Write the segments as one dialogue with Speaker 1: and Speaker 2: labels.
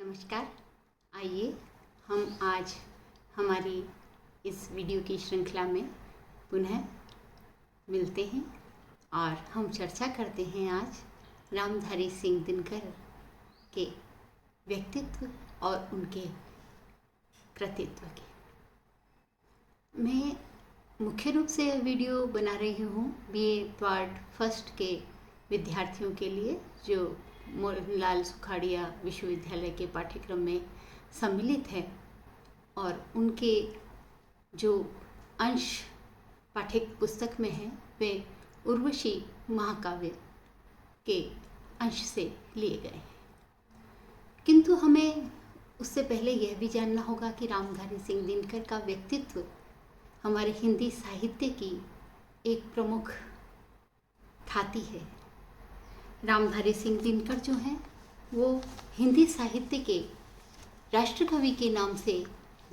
Speaker 1: नमस्कार। आइए हम आज हमारी इस वीडियो की श्रृंखला में पुनः मिलते हैं और हम चर्चा करते हैं आज रामधारी सिंह दिनकर के व्यक्तित्व और उनके कृतित्व की। मैं मुख्य रूप से वीडियो बना रही हूँ बीए पार्ट फर्स्ट के विद्यार्थियों के लिए जो मोहनलाल सुखाड़िया विश्वविद्यालय के पाठ्यक्रम में सम्मिलित है और उनके जो अंश पाठ्य पुस्तक में हैं वे उर्वशी महाकाव्य के अंश से लिए गए हैं। किंतु हमें उससे पहले यह भी जानना होगा कि रामधारी सिंह दिनकर का व्यक्तित्व हमारे हिंदी साहित्य की एक प्रमुख धाती है। रामधारी सिंह दिनकर जो हैं वो हिंदी साहित्य के राष्ट्रकवि के नाम से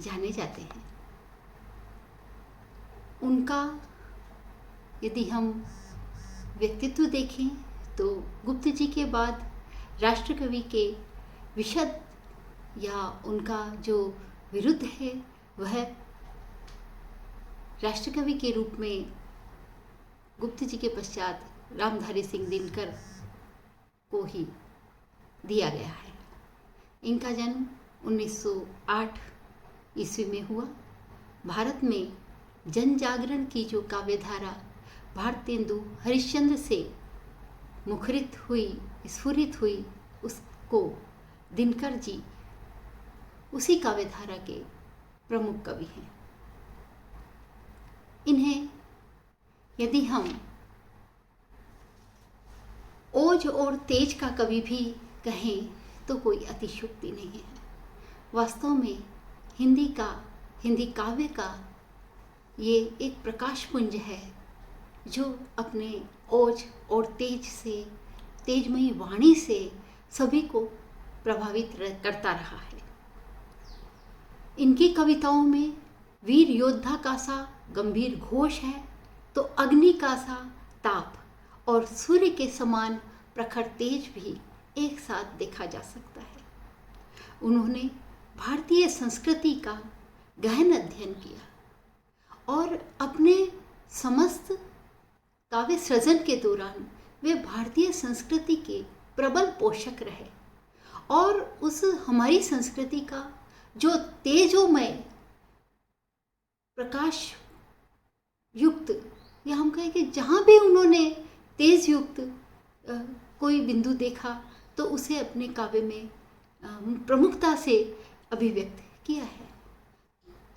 Speaker 1: जाने जाते हैं। उनका यदि हम व्यक्तित्व देखें तो गुप्त जी के बाद राष्ट्रकवि के विशद या उनका जो विरुद्ध है वह राष्ट्रकवि के रूप में गुप्त जी के पश्चात रामधारी सिंह दिनकर को ही दिया गया है। इनका जन्म 1908 ईस्वी में हुआ। भारत में जन जागरण की जो काव्यधारा भारतेंदु हरिश्चंद्र से मुखरित हुई, स्फुरित हुई, उसको दिनकर जी उसी काव्यधारा के प्रमुख कवि हैं। इन्हें यदि हम ओज और तेज का कवि भी कहें तो कोई अतिशयोक्ति नहीं है। वास्तव में हिंदी काव्य का ये एक प्रकाश पुंज है जो अपने ओज और तेज से, तेजमयी वाणी से सभी को प्रभावित करता रहा है। इनकी कविताओं में वीर योद्धा का सा गंभीर घोष है तो अग्नि का सा ताप और सूर्य के समान प्रखर तेज भी एक साथ देखा जा सकता है। उन्होंने भारतीय संस्कृति का गहन अध्ययन किया और अपने समस्त काव्य सृजन के दौरान वे भारतीय संस्कृति के प्रबल पोषक रहे और उस हमारी संस्कृति का जो तेजोमय प्रकाश युक्त या हम कहें कि जहाँ भी उन्होंने तेज युक्त कोई बिंदु देखा तो उसे अपने काव्य में प्रमुखता से अभिव्यक्त किया है।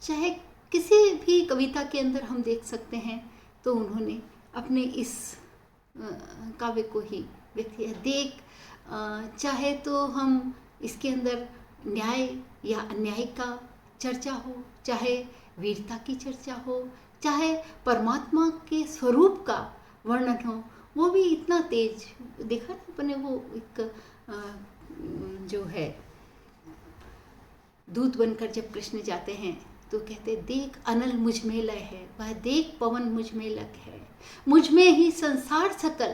Speaker 1: चाहे किसी भी कविता के अंदर हम देख सकते हैं तो उन्होंने अपने इस काव्य को ही व्यक्त किया। चाहे तो हम इसके अंदर न्याय या अन्याय का चर्चा हो, चाहे वीरता की चर्चा हो, चाहे परमात्मा के स्वरूप का वर्णन हो, वो भी इतना तेज देखा ना अपने। वो एक जो है दूत बनकर जब कृष्ण जाते हैं तो कहते देख अनल मुझ में लय है, वह देख पवन मुझ में लग है, मुझ में ही संसार सकल।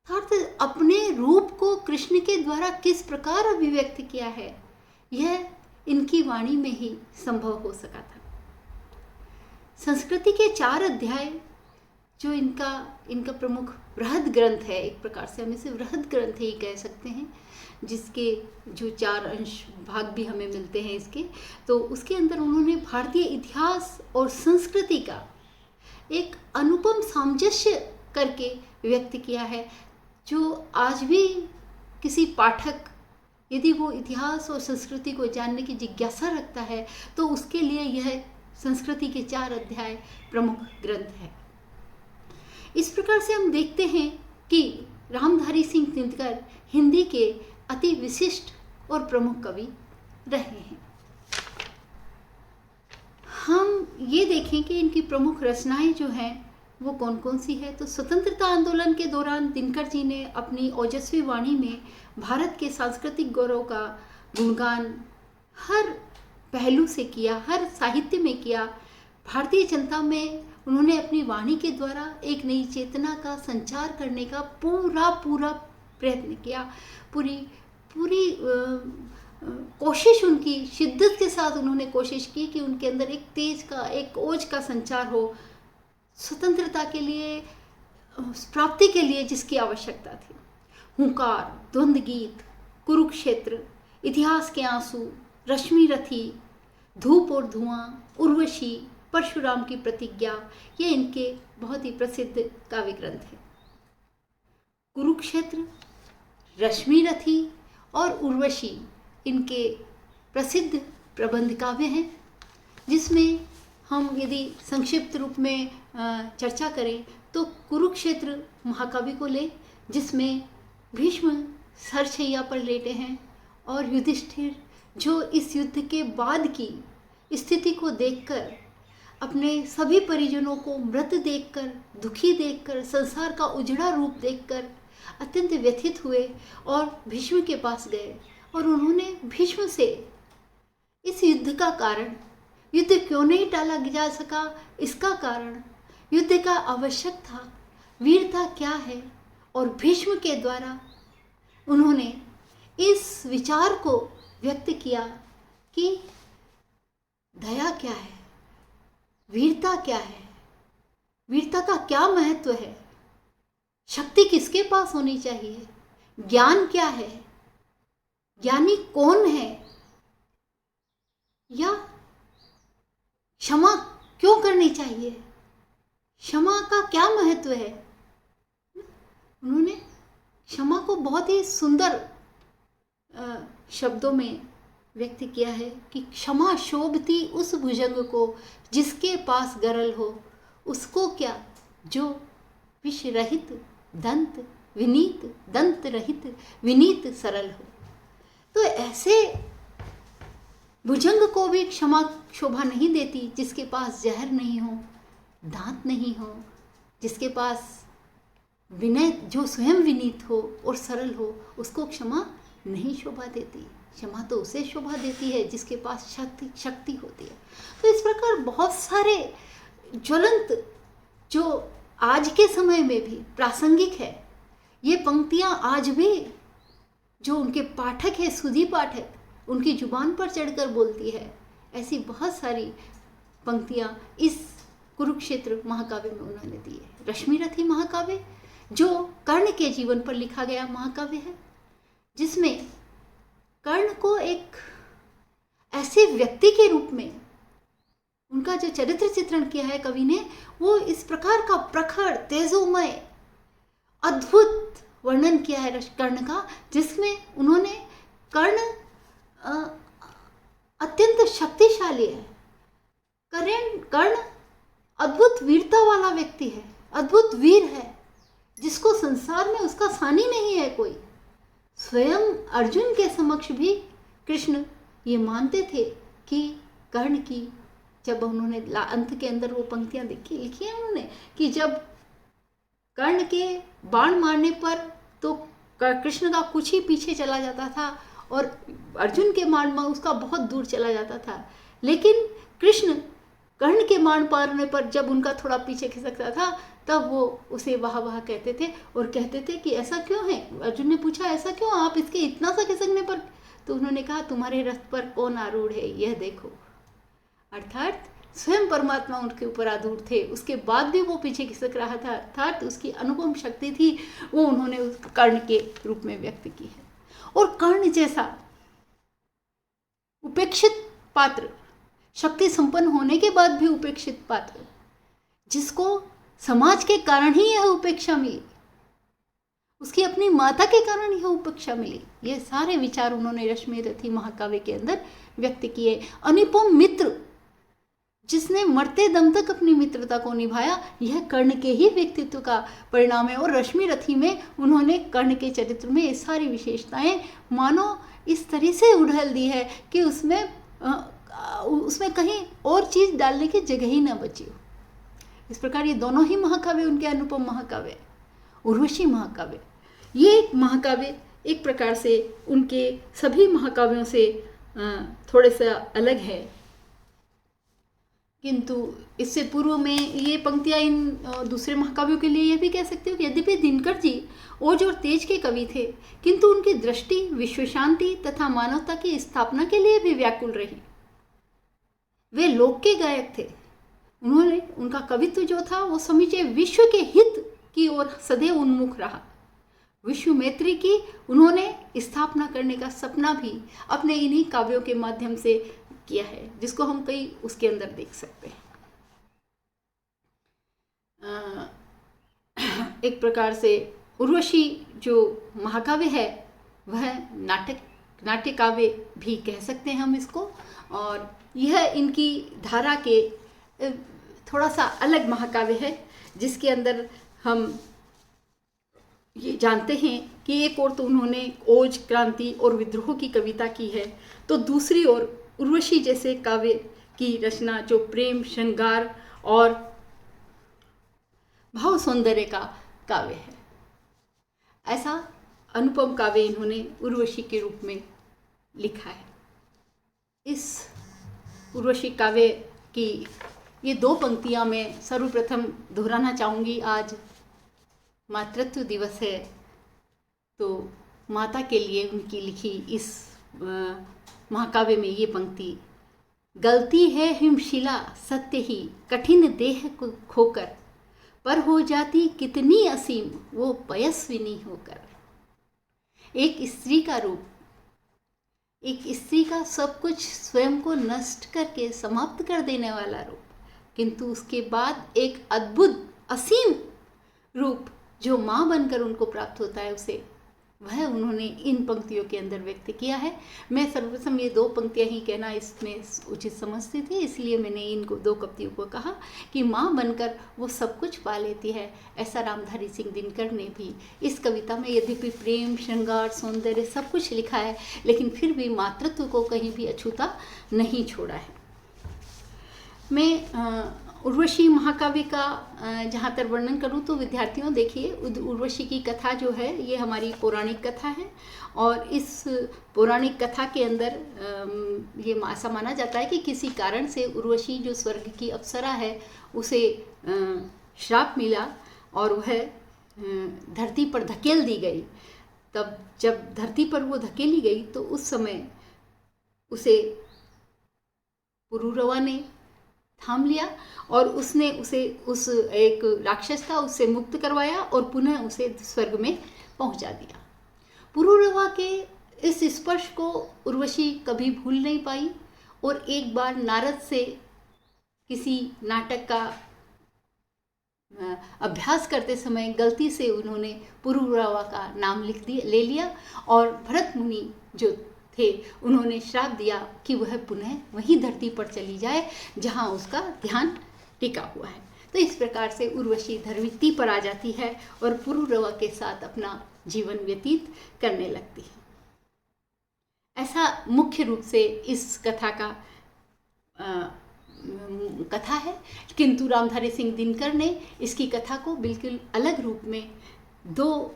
Speaker 1: अर्थात अपने रूप को कृष्ण के द्वारा किस प्रकार अभिव्यक्त किया है यह इनकी वाणी में ही संभव हो सका था। संस्कृति के 4 अध्याय जो इनका प्रमुख बृहद ग्रंथ है, एक प्रकार से हम इसे बृहद ग्रंथ ही कह सकते हैं, जिसके जो 4 अंश भाग भी हमें मिलते हैं इसके, तो उसके अंदर उन्होंने भारतीय इतिहास और संस्कृति का एक अनुपम सामंजस्य करके व्यक्त किया है जो आज भी किसी पाठक यदि वो इतिहास और संस्कृति को जानने की जिज्ञासा रखता है तो उसके लिए यह संस्कृति के 4 अध्याय प्रमुख ग्रंथ है। इस प्रकार से हम देखते हैं कि रामधारी सिंह दिनकर हिंदी के अति विशिष्ट और प्रमुख कवि रहे हैं। हम ये देखें कि इनकी प्रमुख रचनाएं जो हैं वो कौन कौन सी है, तो स्वतंत्रता आंदोलन के दौरान दिनकर जी ने अपनी ओजस्वी वाणी में भारत के सांस्कृतिक गौरव का गुणगान हर पहलू से किया, हर साहित्य में किया। भारतीय जनता में उन्होंने अपनी वाणी के द्वारा एक नई चेतना का संचार करने का पूरा प्रयत्न किया। पूरी कोशिश, उनकी शिद्दत के साथ उन्होंने कोशिश की कि उनके अंदर एक तेज का, एक ओज का संचार हो, स्वतंत्रता के लिए, प्राप्ति के लिए जिसकी आवश्यकता थी। हुंकार, द्वंद्व गीत, कुरुक्षेत्र, इतिहास के आंसू, रश्मि रथी, धूप और धुआं, उर्वशी, परशुराम की प्रतिज्ञा, ये इनके बहुत ही प्रसिद्ध काव्य ग्रंथ हैं। कुरुक्षेत्र, रश्मि रथी और उर्वशी इनके प्रसिद्ध प्रबंध काव्य हैं, जिसमें हम यदि संक्षिप्त रूप में चर्चा करें तो कुरुक्षेत्र महाकाव्य को लें, जिसमें भीष्म सरशैया पर लेटे हैं और युधिष्ठिर जो इस युद्ध के बाद की स्थिति को देखकर, अपने सभी परिजनों को मृत देखकर, दुखी देखकर, संसार का उजड़ा रूप देखकर अत्यंत व्यथित हुए और भीष्म के पास गए और उन्होंने भीष्म से इस युद्ध का कारण, युद्ध क्यों नहीं टाला जा सका, इसका कारण, युद्ध का आवश्यक था, वीरता क्या है, और भीष्म के द्वारा उन्होंने इस विचार को व्यक्त किया कि दया क्या है, वीरता क्या है, वीरता का क्या महत्व है, शक्ति किसके पास होनी चाहिए, ज्ञान क्या है, ज्ञानी कौन है, या क्षमा क्यों करनी चाहिए, क्षमा का क्या महत्व है। उन्होंने क्षमा को बहुत ही सुंदर शब्दों में व्यक्त किया है कि क्षमा शोभती उस भुजंग को जिसके पास गरल हो, उसको क्या जो विष रहित दंत विनीत, दंत रहित विनीत सरल हो। तो ऐसे भुजंग को भी क्षमा शोभा नहीं देती जिसके पास जहर नहीं हो, दांत नहीं हो, जिसके पास विनय, जो स्वयं विनीत हो और सरल हो, उसको क्षमा नहीं शोभा देती। क्षमा तो उसे शोभा देती है जिसके पास शक्ति होती है। तो इस प्रकार बहुत सारे ज्वलंत, जो आज के समय में भी प्रासंगिक है, ये पंक्तियां आज भी जो उनके पाठक है, सुधी पाठक, उनकी जुबान पर चढ़कर बोलती है। ऐसी बहुत सारी पंक्तियां इस कुरुक्षेत्र महाकाव्य में उन्होंने दी है। रश्मि रथी महाकाव्य जो कर्ण के जीवन पर लिखा गया महाकाव्य है, जिसमें कर्ण को एक ऐसे व्यक्ति के रूप में उनका जो चरित्र चित्रण किया है कवि ने, वो इस प्रकार का प्रखर, तेजोमय, अद्भुत वर्णन किया है कर्ण का, जिसमें उन्होंने कर्ण अत्यंत शक्तिशाली है, कर्ण अद्भुत वीरता वाला व्यक्ति है, अद्भुत वीर है, जिसको संसार में उसका सानी नहीं है कोई। स्वयं अर्जुन के समक्ष भी कृष्ण ये मानते थे कि कर्ण की, जब उन्होंने अंत के अंदर वो पंक्तियां लिखी है उन्होंने, कि जब कर्ण के बाण मारने पर तो कृष्ण का कुछ ही पीछे चला जाता था और अर्जुन के बाण में उसका बहुत दूर चला जाता था, लेकिन कृष्ण कर्ण के बाण मारने पर जब उनका थोड़ा पीछे खिसकता था तब वो उसे वाह वाह कहते थे और कहते थे कि ऐसा क्यों है। अर्जुन ने पूछा ऐसा क्यों, आप इसके इतना सा खिसकने पर, तो उन्होंने कहा तुम्हारे रथ पर कौन आरूढ़ है यह देखो। अर्थात स्वयं परमात्मा उनके ऊपर आरूढ़ थे, उसके बाद भी वो पीछे खिसक रहा था, अर्थात उसकी अनुपम शक्ति थी, वो उन्होंने उस कर्ण के रूप में व्यक्त की है। और कर्ण जैसा उपेक्षित पात्र, शक्ति संपन्न होने के बाद भी उपेक्षित पात्र, जिसको समाज के कारण ही यह उपेक्षा मिली, उसकी अपनी माता के कारण यह उपेक्षा मिली, ये सारे विचार उन्होंने रश्मि रथी महाकाव्य के अंदर व्यक्त किए। अनुपम मित्र, जिसने मरते दम तक अपनी मित्रता को निभाया, यह कर्ण के ही व्यक्तित्व का परिणाम है। और रश्मि रथी में उन्होंने कर्ण के चरित्र में ये सारी विशेषताएं मानो इस तरह से उड़ेल दी है कि उसमें कहीं और चीज़ डालने की जगह ही न बची हो। इस प्रकार ये दोनों ही महाकाव्य उनके अनुपम महाकाव्य। उर्वशी महाकाव्य, ये महाकाव्य एक प्रकार से उनके सभी महाकाव्यों से थोड़े सा अलग है, किंतु इससे पूर्व में ये पंक्तियाँ इन दूसरे महाकाव्यों के लिए यह भी कह सकते हो कि यद्यपि दिनकर जी ओज और तेज के कवि थे, किंतु उनकी दृष्टि विश्व शांति तथा मानवता की स्थापना के लिए भी व्याकुल रही। वे लोक के गायक थे। उन्होंने, उनका कवित्व जो था वो समूचे विश्व के हित की ओर सदैव उन्मुख रहा। विश्व मैत्री की उन्होंने स्थापना करने का सपना भी अपने इन्हीं काव्यों के माध्यम से किया है, जिसको हम कई उसके अंदर देख सकते हैं। एक प्रकार से उर्वशी जो महाकाव्य है वह नाट्य काव्य भी कह सकते हैं हम इसको, और यह इनकी धारा के थोड़ा सा अलग महाकाव्य है, जिसके अंदर हम ये जानते हैं कि एक ओर तो उन्होंने ओज, क्रांति और विद्रोह की कविता की है, तो दूसरी ओर उर्वशी जैसे काव्य की रचना जो प्रेम, श्रृंगार और भाव सौंदर्य का काव्य है। ऐसा अनुपम काव्य इन्होंने उर्वशी के रूप में लिखा है। इस उर्वशी काव्य की ये दो पंक्तियां मैं सर्वप्रथम दोहराना चाहूँगी। आज मातृत्व दिवस है, तो माता के लिए उनकी लिखी इस महाकाव्य में ये पंक्ति: गलती है हिमशिला सत्य ही कठिन देह को खोकर, पर हो जाती कितनी असीम वो पयस्विनी होकर। एक स्त्री का रूप, एक स्त्री का सब कुछ स्वयं को नष्ट करके समाप्त कर देने वाला रूप, किंतु उसके बाद एक अद्भुत असीम रूप जो माँ बनकर उनको प्राप्त होता है, उसे वह उन्होंने इन पंक्तियों के अंदर व्यक्त किया है। मैं सर्वप्रथम ये दो पंक्तियाँ ही कहना इसमें उचित समझती थी, इसलिए मैंने इनको दो पंक्तियों को कहा कि माँ बनकर वो सब कुछ पा लेती है। ऐसा रामधारी सिंह दिनकर ने भी इस कविता में यद्यपि प्रेम, श्रृंगार, सौंदर्य सब कुछ लिखा है, लेकिन फिर भी मातृत्व को कहीं भी अछूता नहीं छोड़ा है। मैं उर्वशी महाकाव्य का जहाँ तक वर्णन करूँ तो विद्यार्थियों देखिए, उर्वशी की कथा जो है ये हमारी पौराणिक कथा है, और इस पौराणिक कथा के अंदर ये ऐसा माना जाता है कि किसी कारण से उर्वशी जो स्वर्ग की अप्सरा है उसे श्राप मिला और वह धरती पर धकेल दी गई। तब जब धरती पर वो धकेली गई तो उस समय उसे पुरूरवा ने थाम लिया और उसने उसे, उस एक राक्षस था, उससे मुक्त करवाया और पुनः उसे स्वर्ग में पहुंचा दिया। पुरूरवा के इस स्पर्श को उर्वशी कभी भूल नहीं पाई, और एक बार नारद से किसी नाटक का अभ्यास करते समय गलती से उन्होंने पुरूरवा का नाम ले लिया, और भरत मुनि जो थे उन्होंने श्राप दिया कि वह पुनः वही धरती पर चली जाए जहां उसका ध्यान टिका हुआ है। तो इस प्रकार से उर्वशी धरती पर आ जाती है और पुरूरवा के साथ अपना जीवन व्यतीत करने लगती है। ऐसा मुख्य रूप से इस कथा का कथा है, किंतु रामधारी सिंह दिनकर ने इसकी कथा को बिल्कुल अलग रूप में, दो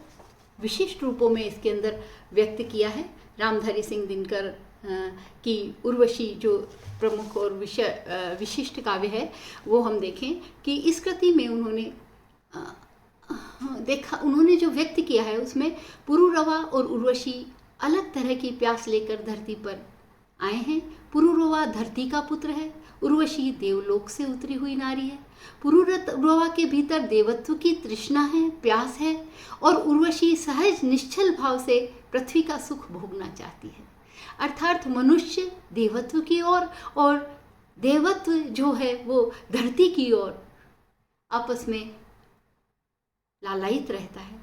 Speaker 1: विशिष्ट रूपों में इसके अंदर व्यक्त किया है। रामधारी सिंह दिनकर की उर्वशी जो प्रमुख और विशिष्ट काव्य है, वो हम देखें कि इस कृति में उन्होंने जो व्यक्त किया है उसमें पुरूरवा और उर्वशी अलग तरह की प्यास लेकर धरती पर आए हैं। पुरूरवा धरती का पुत्र है, उर्वशी देवलोक से उतरी हुई नारी है। पुरूरवा के भीतर देवत्व की तृष्णा है, प्यास है, और उर्वशी सहज निश्चल भाव से पृथ्वी का सुख भोगना चाहती है। अर्थात मनुष्य देवत्व की ओर और देवत्व जो है वो धरती की ओर आपस में लालायित रहता है।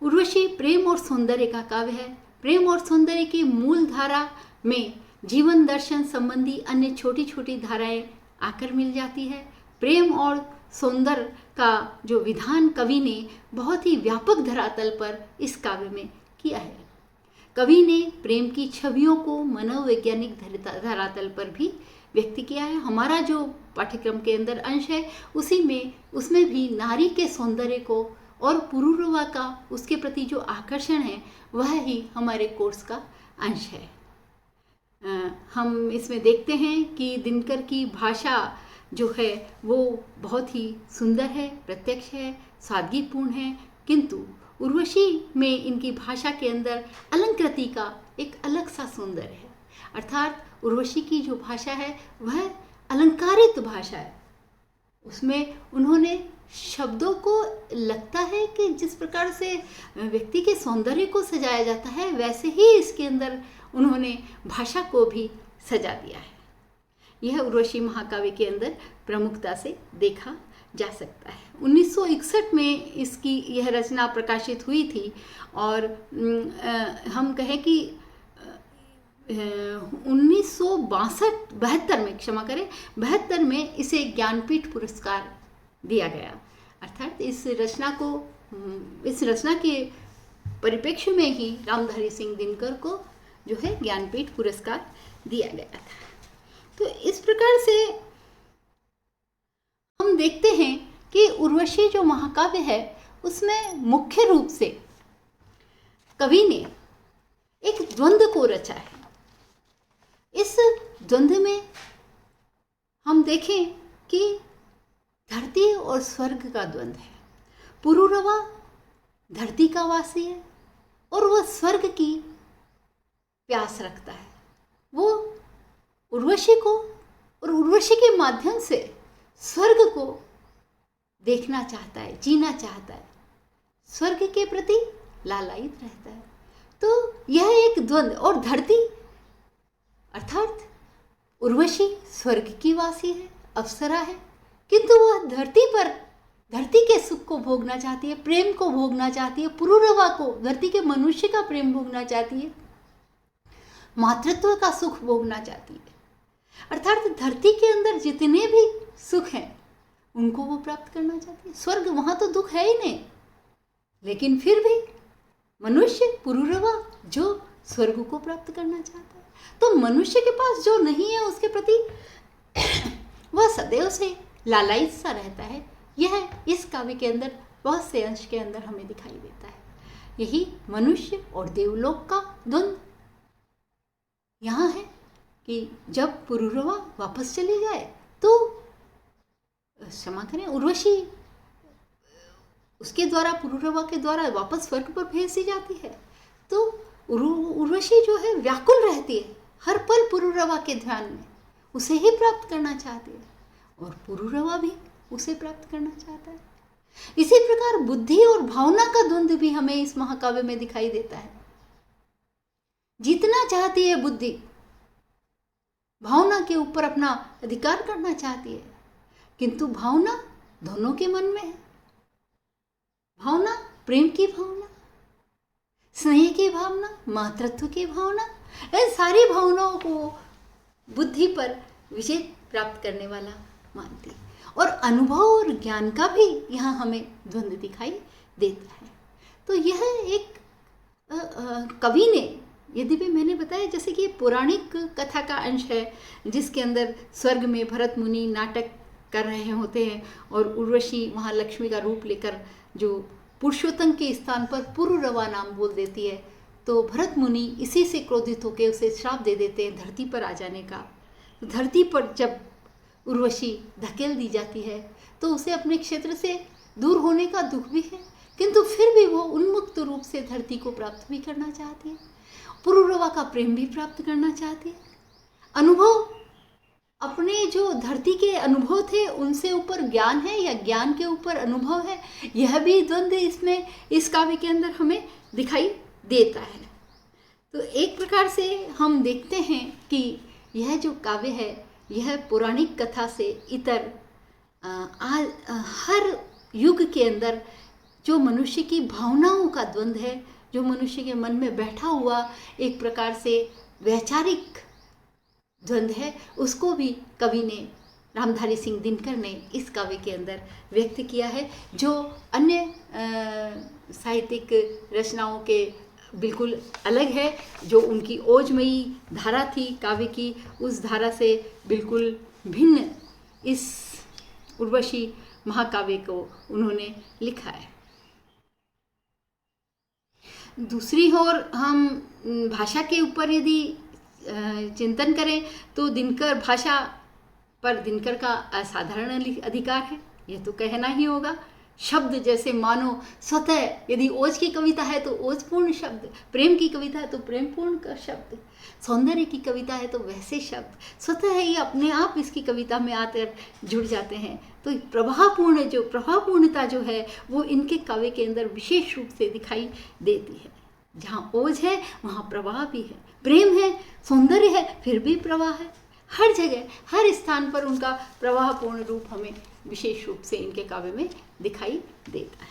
Speaker 1: उर्वशी प्रेम और सौंदर्य का काव्य है। प्रेम और सौंदर्य की मूल धारा में जीवन दर्शन संबंधी अन्य छोटी छोटी धाराएं आकर मिल जाती है। प्रेम और सौंदर्य का जो विधान कवि ने बहुत ही व्यापक धरातल पर इस काव्य में किया है। कवि ने प्रेम की छवियों को मनोवैज्ञानिक धरातल पर भी व्यक्त किया है। हमारा जो पाठ्यक्रम के अंदर अंश है उसमें भी नारी के सौंदर्य को और पुरूरवा का उसके प्रति जो आकर्षण है वह ही हमारे कोर्स का अंश है। हम इसमें देखते हैं कि दिनकर की भाषा जो है वो बहुत ही सुंदर है, प्रत्यक्ष है, सादगीपूर्ण है, किंतु उर्वशी में इनकी भाषा के अंदर अलंकृति का एक अलग सा सौंदर्य है। अर्थात उर्वशी की जो भाषा है वह अलंकारित भाषा है। उसमें उन्होंने शब्दों को, लगता है कि जिस प्रकार से व्यक्ति के सौंदर्य को सजाया जाता है वैसे ही इसके अंदर उन्होंने भाषा को भी सजा दिया है। यह उर्वशी महाकाव्य के अंदर प्रमुखता से देखा जा सकता है। 1961 में इसकी यह रचना प्रकाशित हुई थी और हम कहें कि 1972 में, क्षमा करें, 72 में इसे ज्ञानपीठ पुरस्कार दिया गया। अर्थात इस रचना के परिप्रेक्ष्य में ही रामधारी सिंह दिनकर को जो है ज्ञानपीठ पुरस्कार दिया गया था। तो इस प्रकार से हम देखते हैं कि उर्वशी जो महाकाव्य है उसमें मुख्य रूप से कवि ने एक द्वंद्व को रचा है। इस द्वंद्व में हम देखें कि धरती और स्वर्ग का द्वंद्व है। पुरुरवा धरती का वासी है और वह स्वर्ग की प्यास रखता है। वो उर्वशी को और उर्वशी के माध्यम से स्वर्ग को देखना चाहता है, जीना चाहता है, स्वर्ग के प्रति लालायित रहता है। तो यह एक द्वंद्व, और धरती अर्थात उर्वशी स्वर्ग की वासी है, अप्सरा है, किंतु वह धरती के सुख को भोगना चाहती है, प्रेम को भोगना चाहती है, पुरुरवा को, धरती के मनुष्य का प्रेम भोगना चाहती है, मातृत्व का सुख भोगना चाहती है। अर्थात धरती के अंदर जितने भी सुख हैं उनको वो प्राप्त करना चाहती है। स्वर्ग, वहां तो दुख है ही नहीं, लेकिन फिर भी मनुष्य पुरुरवा जो स्वर्ग को प्राप्त करना चाहता है। तो मनुष्य के पास जो नहीं है उसके प्रति वह सदैव से लालायित सा रहता है। यह इस काव्य के अंदर बहुत से अंश के अंदर हमें दिखाई देता है। यही मनुष्य और देवलोक का द्वंद्व यहाँ है कि जब पुरुरवा वापस चली जाए तो, क्षमा करें, उर्वशी उसके द्वारा, पुरुरवा के द्वारा वापस स्वर्ग पर भेज दी जाती है। तो उर्वशी जो है व्याकुल रहती है, हर पल पुरुरवा के ध्यान में, उसे ही प्राप्त करना चाहती है और पुरुरवा भी उसे प्राप्त करना चाहता है। इसी प्रकार बुद्धि और भावना का द्वंद्व भी हमें इस महाकाव्य में दिखाई देता है। जीतना चाहती है बुद्धि, भावना के ऊपर अपना अधिकार करना चाहती है, किंतु भावना दोनों के मन में है। भावना प्रेम की भावना, स्नेह की भावना, मातृत्व की भावना, इन सारी भावनाओं को बुद्धि पर विजय प्राप्त करने वाला मानती है। और अनुभव और ज्ञान का भी यहाँ हमें द्वंद्व दिखाई देता है। तो यह एक कवि ने, यदि भी मैंने बताया जैसे कि पौराणिक कथा का अंश है जिसके अंदर स्वर्ग में भरत मुनि नाटक कर रहे होते हैं और उर्वशी वहाँ लक्ष्मी का रूप लेकर जो पुरुषोत्तम के स्थान पर पुरुरवा नाम बोल देती है, तो भरत मुनि इसी से क्रोधित होकर उसे श्राप दे देते हैं धरती पर आ जाने का। धरती पर जब उर्वशी धकेल दी जाती है तो उसे अपने क्षेत्र से दूर होने का दुख भी है, किंतु फिर भी वो उन्मुक्त रूप से धरती को प्राप्त भी करना चाहती है, पुरुरवा का प्रेम भी प्राप्त करना चाहती है। अनुभव, अपने जो धरती के अनुभव थे उनसे ऊपर ज्ञान है या ज्ञान के ऊपर अनुभव है, यह भी द्वंद्व इसमें, इस काव्य के अंदर हमें दिखाई देता है। तो एक प्रकार से हम देखते हैं कि यह जो काव्य है यह पौराणिक कथा से इतर हर युग के अंदर जो मनुष्य की भावनाओं का द्वंद्व है, जो मनुष्य के मन में बैठा हुआ एक प्रकार से वैचारिक द्वंद्व है, उसको भी कवि ने, रामधारी सिंह दिनकर ने इस काव्य के अंदर व्यक्त किया है, जो अन्य साहित्यिक रचनाओं के बिल्कुल अलग है। जो उनकी ओजमयी धारा थी काव्य की, उस धारा से बिल्कुल भिन्न इस उर्वशी महाकाव्य को उन्होंने लिखा है। दूसरी ओर हम भाषा के ऊपर यदि चिंतन करें तो दिनकर भाषा पर दिनकर का असाधारण अधिकार है, यह तो कहना ही होगा। शब्द जैसे मानो स्वतः, यदि ओज की कविता है तो ओजपूर्ण शब्द, प्रेम की कविता है तो प्रेमपूर्ण का शब्द, सौंदर्य की कविता है तो वैसे शब्द स्वतः ही अपने आप इसकी कविता में आकर जुड़ जाते हैं। तो प्रभावपूर्णता जो है वो इनके काव्य के अंदर विशेष रूप से दिखाई देती है। जहाँ ओज है वहाँ प्रवाह भी है, प्रेम है, सौंदर्य है, फिर भी प्रवाह है। हर जगह हर स्थान पर उनका प्रवाहपूर्ण रूप हमें विशेष रूप से इनके काव्य में दिखाई देता है।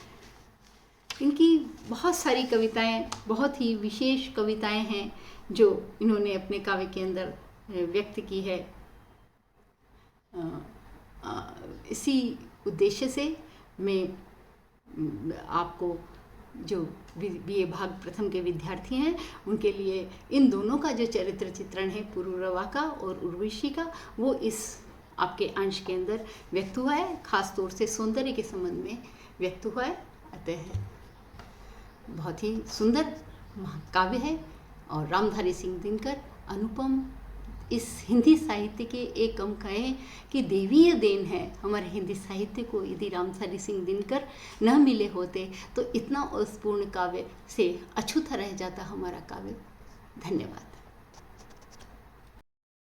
Speaker 1: इनकी बहुत सारी कविताएं, बहुत ही विशेष कविताएं हैं जो इन्होंने अपने काव्य के अंदर व्यक्त की है। इसी उद्देश्य से मैं आपको जो BA भाग प्रथम के विद्यार्थी हैं उनके लिए इन दोनों का जो चरित्र चित्रण है, पुरूरवा का और उर्वशी का, वो इस आपके अंश के अंदर व्यक्त हुआ है, खास तौर से सौंदर्य के संबंध में व्यक्त हुआ है। अतः बहुत ही सुंदर काव्य है और रामधारी सिंह दिनकर अनुपम इस हिंदी साहित्य के एक हम कहें कि देवीय देन है हमारे हिंदी साहित्य को। यदि रामधारी सिंह दिनकर न मिले होते तो इतना अर्थपूर्ण काव्य से अछूता रह जाता हमारा काव्य। धन्यवाद।